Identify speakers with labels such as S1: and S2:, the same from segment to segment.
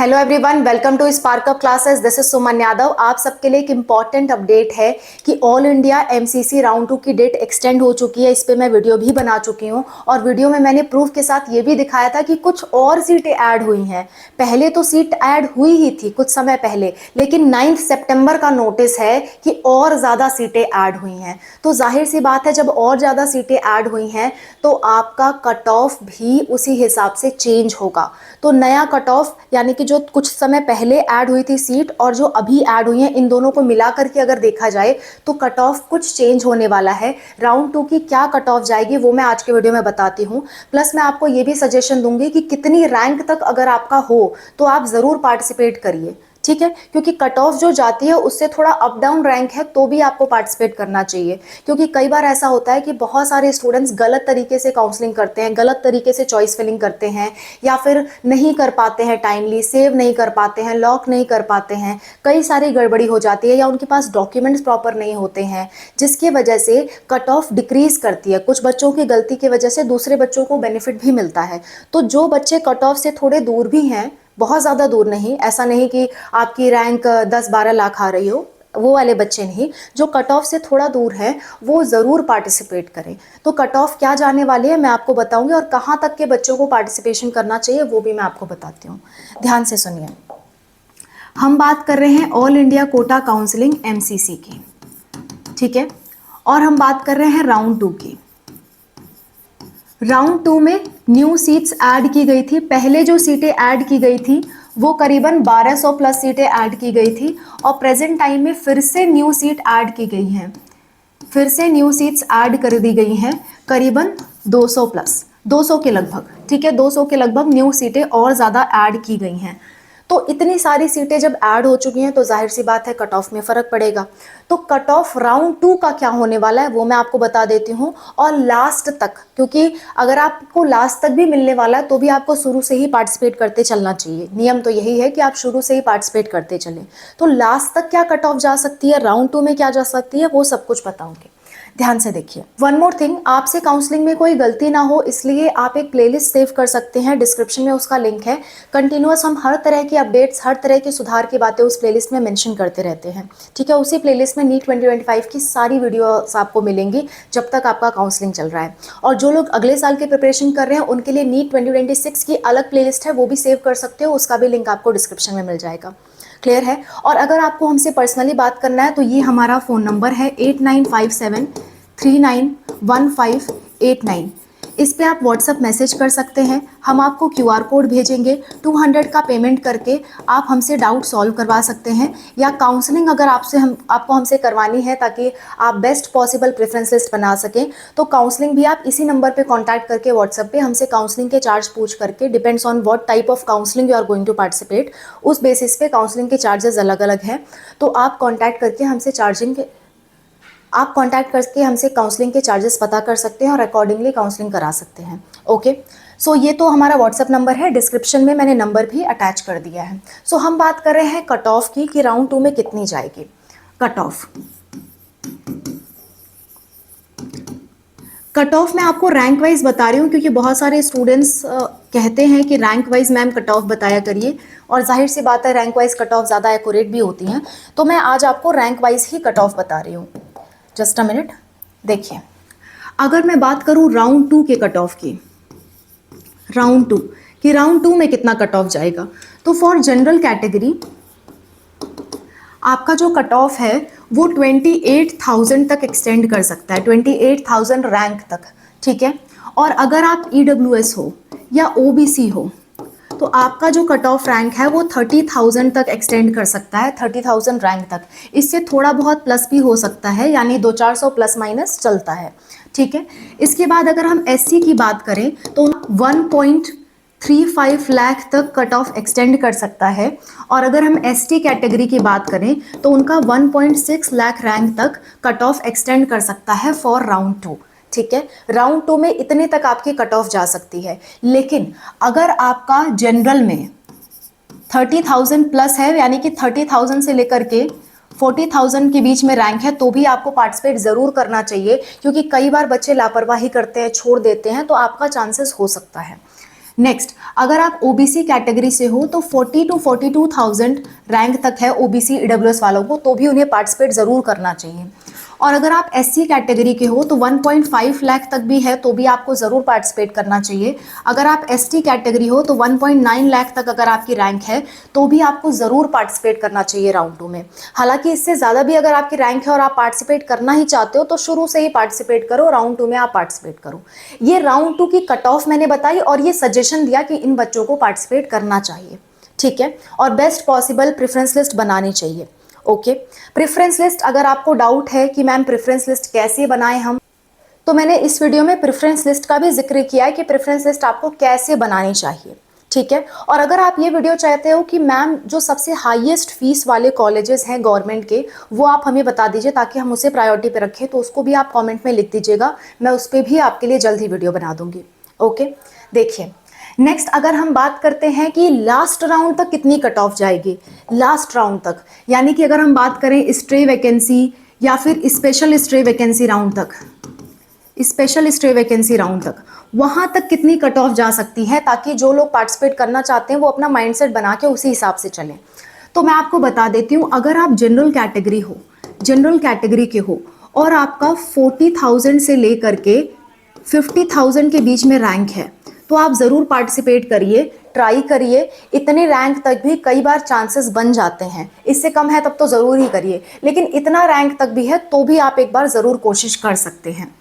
S1: Hello everyone, welcome to Spark Up classes. This is Suman Yadav. आप सबके लिए एक इम्पॉर्टेंट अपडेट है कि ऑल इंडिया एमसीसी राउंड 2 की डेट एक्सटेंड हो चुकी है। इस पे मैं वीडियो भी बना चुकी हूँ और वीडियो में मैंने प्रूफ के साथ ये भी दिखाया था कि कुछ और सीटें ऐड हुई हैं। पहले तो सीट ऐड हुई ही थी कुछ समय पहले, लेकिन 9 सितंबर का नोटिस है कि और ज़्यादा सीटें ऐड हुई हैं। तो जाहिर सी बात है, जब और ज़्यादा सीटें ऐड हुई हैं तो आपका कट ऑफ भी उसी हिसाब से चेंज होगा। तो नया कट ऑफ यानी कि जो कुछ समय पहले ऐड हुई थी सीट और जो अभी ऐड हुई है, इन दोनों को मिला करके अगर देखा जाए तो कट ऑफ कुछ चेंज होने वाला है। राउंड 2 की क्या कट ऑफ जाएगी वो मैं आज के वीडियो में बताती हूँ। प्लस मैं आपको ये भी सजेशन दूंगी कि कितनी रैंक तक अगर आपका हो तो आप ज़रूर पार्टिसिपेट करिए, ठीक है, क्योंकि कट ऑफ जो जाती है उससे थोड़ा अप डाउन रैंक है तो भी आपको पार्टिसिपेट करना चाहिए। क्योंकि कई बार ऐसा होता है कि बहुत सारे स्टूडेंट्स गलत तरीके से काउंसलिंग करते हैं, गलत तरीके से चॉइस फिलिंग करते हैं, या फिर नहीं कर पाते हैं, टाइमली सेव नहीं कर पाते हैं, लॉक नहीं कर पाते हैं, कई सारी गड़बड़ी हो जाती है, या उनके पास डॉक्यूमेंट्स प्रॉपर नहीं होते हैं, जिसकी वजह से कट ऑफ डिक्रीज करती है। कुछ बच्चों की गलती की वजह से दूसरे बच्चों को बेनिफिट भी मिलता है। तो जो बच्चे कट ऑफ से थोड़े दूर भी हैं, बहुत ज़्यादा दूर नहीं, ऐसा नहीं कि आपकी रैंक 10-12 लाख आ रही हो, वो वाले बच्चे नहीं, जो कट ऑफ से थोड़ा दूर है वो ज़रूर पार्टिसिपेट करें। तो कट ऑफ क्या जाने वाली है मैं आपको बताऊंगी, और कहाँ तक के बच्चों को पार्टिसिपेशन करना चाहिए वो भी मैं आपको बताती हूँ। ध्यान से सुनिए। हम बात कर रहे हैं all India quota counselling MCC की, ठीक है, और हम बात कर रहे हैं राउंड 2 की। राउंड 2 में न्यू सीट्स ऐड की गई थी। पहले जो सीटें ऐड की गई थी वो करीबन 1200 प्लस सीटें ऐड की गई थी, और प्रेजेंट टाइम में फिर से न्यू सीट ऐड की गई हैं, फिर से न्यू सीट्स ऐड कर दी गई हैं करीबन 200 प्लस, 200 के लगभग, ठीक है, 200 के लगभग न्यू सीटें और ज़्यादा ऐड की गई हैं। तो इतनी सारी सीटें जब ऐड हो चुकी हैं तो जाहिर सी बात है कट ऑफ में फ़र्क पड़ेगा। तो कट ऑफ राउंड 2 का क्या होने वाला है वो मैं आपको बता देती हूँ, और लास्ट तक, क्योंकि अगर आपको लास्ट तक भी मिलने वाला है तो भी आपको शुरू से ही पार्टिसिपेट करते चलना चाहिए। नियम तो यही है कि आप शुरू से ही पार्टिसिपेट करते चलें। तो लास्ट तक क्या कट ऑफ जा सकती है, राउंड 2 में क्या जा सकती है, वो सब कुछ बताऊँगी। ध्यान से देखिए। वन मोर थिंग, आपसे काउंसलिंग में कोई गलती ना हो इसलिए आप एक प्लेलिस्ट सेव कर सकते हैं, डिस्क्रिप्शन में उसका लिंक है। कंटिन्यूअस हम हर तरह की अपडेट्स, हर तरह की सुधार की बातें उस प्लेलिस्ट में मेंशन करते रहते हैं, ठीक है। उसी प्लेलिस्ट में नीट 2025 की सारी वीडियोस आपको मिलेंगी जब तक आपका काउंसलिंग चल रहा है। और जो लोग अगले साल की प्रिपरेशन कर रहे हैं उनके लिए नीट 2026 की अलग प्लेलिस्ट है, वो भी सेव कर सकते हो, उसका भी लिंक आपको डिस्क्रिप्शन में मिल जाएगा। क्लियर है। और अगर आपको हमसे पर्सनली बात करना है तो ये हमारा फ़ोन नंबर है 8957391589। इस पे आप व्हाट्सअप मैसेज कर सकते हैं, हम आपको QR कोड भेजेंगे। 200 का पेमेंट करके आप हमसे डाउट सॉल्व करवा सकते हैं, या काउंसलिंग अगर आपको हमसे करवानी है ताकि आप बेस्ट पॉसिबल प्रेफरेंस लिस्ट बना सकें, तो काउंसलिंग भी आप इसी नंबर पे कांटेक्ट करके व्हाट्सएप पे हमसे काउंसलिंग के चार्ज पूछ करके, depends on what type of counselling you are going to participate, उस बेसिस पे काउंसलिंग के चार्जेस अलग अलग हैं। तो आप कांटेक्ट करके हमसे काउंसलिंग के चार्जेस पता कर सकते हैं और अकॉर्डिंगली काउंसलिंग करा सकते हैं। ओके, सो ये तो हमारा व्हाट्सएप नंबर है, डिस्क्रिप्शन में मैंने नंबर भी अटैच कर दिया है। सो हम बात कर रहे हैं कट ऑफ की कि राउंड 2 में कितनी जाएगी कट ऑफ। कट ऑफ मैं आपको रैंक वाइज बता रही हूँ क्योंकि बहुत सारे स्टूडेंट्स कहते हैं कि rank wise ma'am cut off बताया करिए, और जाहिर सी बात है रैंक वाइज कट ऑफ ज़्यादा एक्यूरेट भी होती हैं। तो मैं आज आपको रैंक वाइज ही कट ऑफ बता रही हूँ। जस्ट अ मिनट, देखिए। अगर मैं बात करूं राउंड 2 के कट ऑफ की, राउंड 2 में कितना कट ऑफ जाएगा, तो फॉर जनरल कैटेगरी आपका जो कट ऑफ है वो 28,000 तक एक्सटेंड कर सकता है, 28,000 रैंक तक, ठीक है। और अगर आप EWS हो या OBC हो तो आपका जो कट ऑफ रैंक है वो 30,000 तक एक्सटेंड कर सकता है, 30,000 रैंक तक। इससे थोड़ा बहुत प्लस भी हो सकता है, यानी 200-400 प्लस माइनस चलता है, ठीक है। इसके बाद अगर हम SC की बात करें तो 1.35 लाख तक कट ऑफ एक्सटेंड कर सकता है, और अगर हम ST कैटेगरी की बात करें तो उनका 1.6 लाख रैंक तक कट ऑफ एक्सटेंड कर सकता है फॉर राउंड 2, ठीक है। राउंड 2 में इतने तक आपकी कट ऑफ जा सकती है। लेकिन अगर आपका जनरल में 30,000 प्लस है, यानी कि 30,000 से लेकर के 40,000 के बीच में रैंक है, तो भी आपको पार्टिसिपेट ज़रूर करना चाहिए, क्योंकि कई बार बच्चे लापरवाही करते हैं, छोड़ देते हैं, तो आपका चांसेस हो सकता है। नेक्स्ट, अगर आप ओबीसी कैटेगरी से हो तो 40 to 42,000 रैंक तक है ओबीसी ईडब्ल्यूएस वालों को, तो भी उन्हें पार्टिसिपेट ज़रूर करना चाहिए। और अगर आप एससी कैटेगरी के हो तो 1.5 लाख तक भी है, तो भी आपको ज़रूर पार्टिसिपेट करना चाहिए। अगर आप एसटी कैटेगरी हो तो 1.9 लाख तक अगर आपकी रैंक है तो भी आपको ज़रूर पार्टिसिपेट करना चाहिए राउंड 2 में। हालांकि इससे ज़्यादा भी अगर आपकी रैंक है और आप पार्टिसिपेट करना ही चाहते हो तो शुरू से ही पार्टिसिपेट करो, राउंड 2 में आप पार्टिसिपेट करो। ये राउंड 2 की कट ऑफ मैंने बताई और ये सजेशन दिया कि इन बच्चों को पार्टिसिपेट करना चाहिए, ठीक है। और बेस्ट पॉसिबल प्रेफरेंस लिस्ट बनानी चाहिए। ओके, प्रेफरेंस लिस्ट, अगर आपको डाउट है कि मैम प्रेफरेंस लिस्ट कैसे बनाएं हम, तो मैंने इस वीडियो में प्रेफरेंस लिस्ट का भी जिक्र किया है कि प्रेफरेंस लिस्ट आपको कैसे बनानी चाहिए, ठीक है। और अगर आप ये वीडियो चाहते हो कि मैम जो सबसे हाईएस्ट फीस वाले कॉलेजेस हैं गवर्नमेंट के, वो आप हमें बता दीजिए ताकि हम उसे प्रायोरिटी पे रखें, तो उसको भी आप कमेंट में लिख दीजिएगा, मैं उस पर भी आपके लिए जल्द ही वीडियो बना दूंगी। ओके, देखिए नेक्स्ट, अगर हम बात करते हैं कि लास्ट राउंड तक कितनी कट ऑफ जाएगी, लास्ट राउंड तक, यानी कि अगर हम बात करें स्ट्रे वैकेंसी या फिर स्पेशल स्ट्रे वैकेंसी राउंड तक, स्पेशल स्ट्रे वैकेंसी राउंड तक, वहां तक कितनी कट ऑफ जा सकती है, ताकि जो लोग पार्टिसिपेट करना चाहते हैं वो अपना माइंडसेट बना के उसी हिसाब से चलें। तो मैं आपको बता देती हूँ, अगर आप जनरल कैटेगरी हो, जनरल कैटेगरी के हो और आपका 40,000 से लेकर के 50,000 के बीच में रैंक है, तो आप ज़रूर पार्टिसिपेट करिए, ट्राई करिए। इतने रैंक तक भी कई बार चांसेस बन जाते हैं, इससे कम है तब तो ज़रूर ही करिए, लेकिन इतना रैंक तक भी है तो भी आप एक बार ज़रूर कोशिश कर सकते हैं।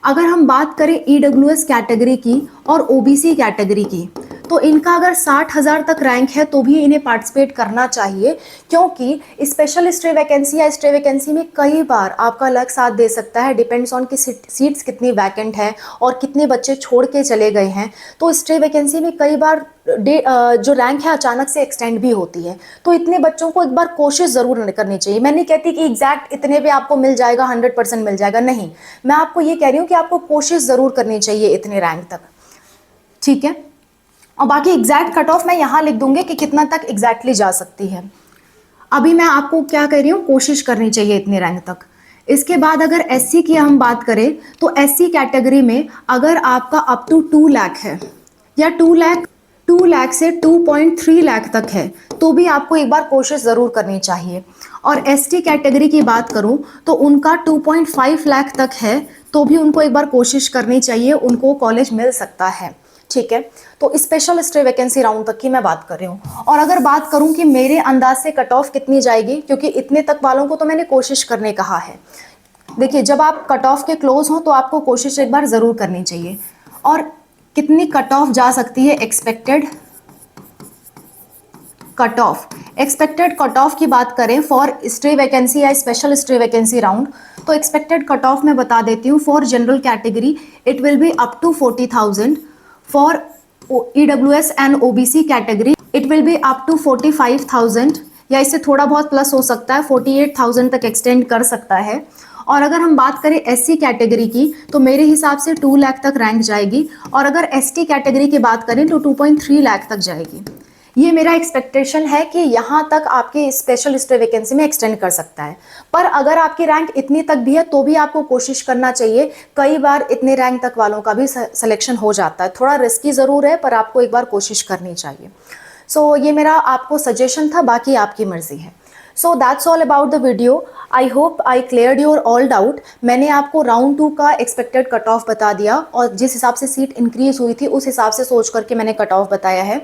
S1: अगर हम बात करें ईडब्ल्यूएस कैटेगरी की और ओबीसी कैटेगरी की, तो इनका अगर 60,000 तक रैंक है तो भी इन्हें पार्टिसिपेट करना चाहिए, क्योंकि स्पेशल स्ट्रे वैकेंसी या स्ट्रे वैकेंसी में कई बार आपका लक साथ दे सकता है, डिपेंड्स ऑन कि सीट्स कितनी वैकेंट है और कितने बच्चे छोड़ के चले गए हैं। तो स्ट्रे वैकेंसी में कई बार जो रैंक है अचानक से एक्सटेंड भी होती है, तो इतने बच्चों को एक बार कोशिश ज़रूर करनी चाहिए। मैं नहीं कहती कि एग्जैक्ट इतने पे आपको मिल जाएगा, 100% मिल जाएगा, नहीं, मैं आपको ये कह रही हूँ कि आपको कोशिश ज़रूर करनी चाहिए इतने रैंक तक, ठीक है। और बाकी एग्जैक्ट कट ऑफ मैं यहाँ लिख दूंगी कि कितना तक एग्जैक्टली जा सकती है। अभी मैं आपको क्या कह रही हूँ, कोशिश करनी चाहिए इतने रैंक तक। इसके बाद अगर एससी की हम बात करें तो एससी कैटेगरी में अगर आपका अप टू 2 लाख है या 2 लाख से 2.3 लाख तक है, तो भी आपको एक बार कोशिश ज़रूर करनी चाहिए। और एसटी कैटेगरी की बात करूं तो उनका 2.5 लाख तक है, तो भी उनको एक बार कोशिश करनी चाहिए, उनको कॉलेज मिल सकता है, ठीक है। तो स्पेशल स्ट्रे वैकेंसी राउंड तक की मैं बात कर रही हूँ। और अगर बात करूँ कि मेरे अंदाज से कट ऑफ कितनी जाएगी, क्योंकि इतने तक वालों को तो मैंने कोशिश करने कहा है। देखिए, जब आप कट ऑफ के क्लोज हो तो आपको कोशिश एक बार ज़रूर करनी चाहिए। और कितनी कट ऑफ जा सकती है, expected cut off, expected cut off की बात करें फॉर स्ट्रे वैकेंसी या स्पेशल स्ट्रे वैकेंसी राउंड, तो एक्सपेक्टेड कट ऑफ मैं बता देती हूँ। For general category it will be up to 40,000, for EWS and OBC category it will be up to 45,000, या इससे थोड़ा बहुत प्लस हो सकता है, 48,000 तक एक्सटेंड कर सकता है। और अगर हम बात करें एससी कैटेगरी की तो मेरे हिसाब से 2 लाख तक रैंक जाएगी, और अगर एसटी कैटेगरी की बात करें तो 2.3 लाख तक जाएगी। ये मेरा एक्सपेक्टेशन है कि यहाँ तक आपकी स्पेशल स्ट्रे वैकेंसी में एक्सटेंड कर सकता है। पर अगर आपकी रैंक इतनी तक भी है तो भी आपको कोशिश करना चाहिए, कई बार इतने रैंक तक वालों का भी सिलेक्शन हो जाता है, थोड़ा रिस्की ज़रूर है पर आपको एक बार कोशिश करनी चाहिए। सो ये मेरा आपको सजेशन था, बाकी आपकी मर्जी है। So that's all about the video. I hope I cleared your all doubt. मैंने आपको राउंड 2 का एक्सपेक्टेड कट ऑफ बता दिया, और जिस हिसाब से सीट इंक्रीज हुई थी उस हिसाब से सोच करके मैंने कट ऑफ बताया है,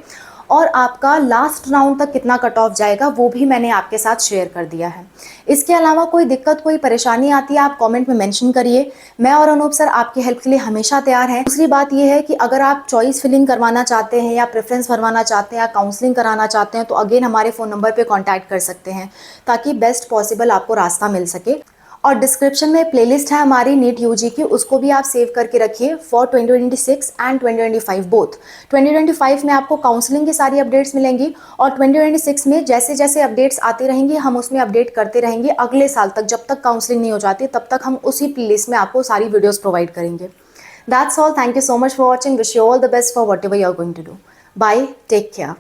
S1: और आपका लास्ट राउंड तक कितना कट ऑफ जाएगा वो भी मैंने आपके साथ शेयर कर दिया है। इसके अलावा कोई दिक्कत, कोई परेशानी आती है आप कमेंट में मेंशन करिए, मैं और अनूप सर आपकी हेल्प के लिए हमेशा तैयार हैं। दूसरी बात ये है कि अगर आप चॉइस फिलिंग करवाना चाहते हैं या प्रेफरेंस भरवाना चाहते हैं या काउंसलिंग कराना चाहते हैं तो अगेन हमारे फ़ोन नंबर पर कॉन्टैक्ट कर सकते हैं, ताकि बेस्ट पॉसिबल आपको रास्ता मिल सके। और डिस्क्रिप्शन में प्लेलिस्ट है हमारी नीट यूजी की, उसको भी आप सेव करके रखिए फॉर 2026 एंड 2025 बोथ। 2025 में आपको काउंसलिंग की सारी अपडेट्स मिलेंगी, और 2026 में जैसे जैसे अपडेट्स आती रहेंगी हम उसमें अपडेट करते रहेंगे। अगले साल तक जब तक काउंसलिंग नहीं हो जाती तब तक हम उसी प्लेलिस्ट में आपको सारी वीडियोज़ प्रोवाइड करेंगे। That's all, thank you so much for watching, wish you all the best for whatever you are going to do. Bye, take care.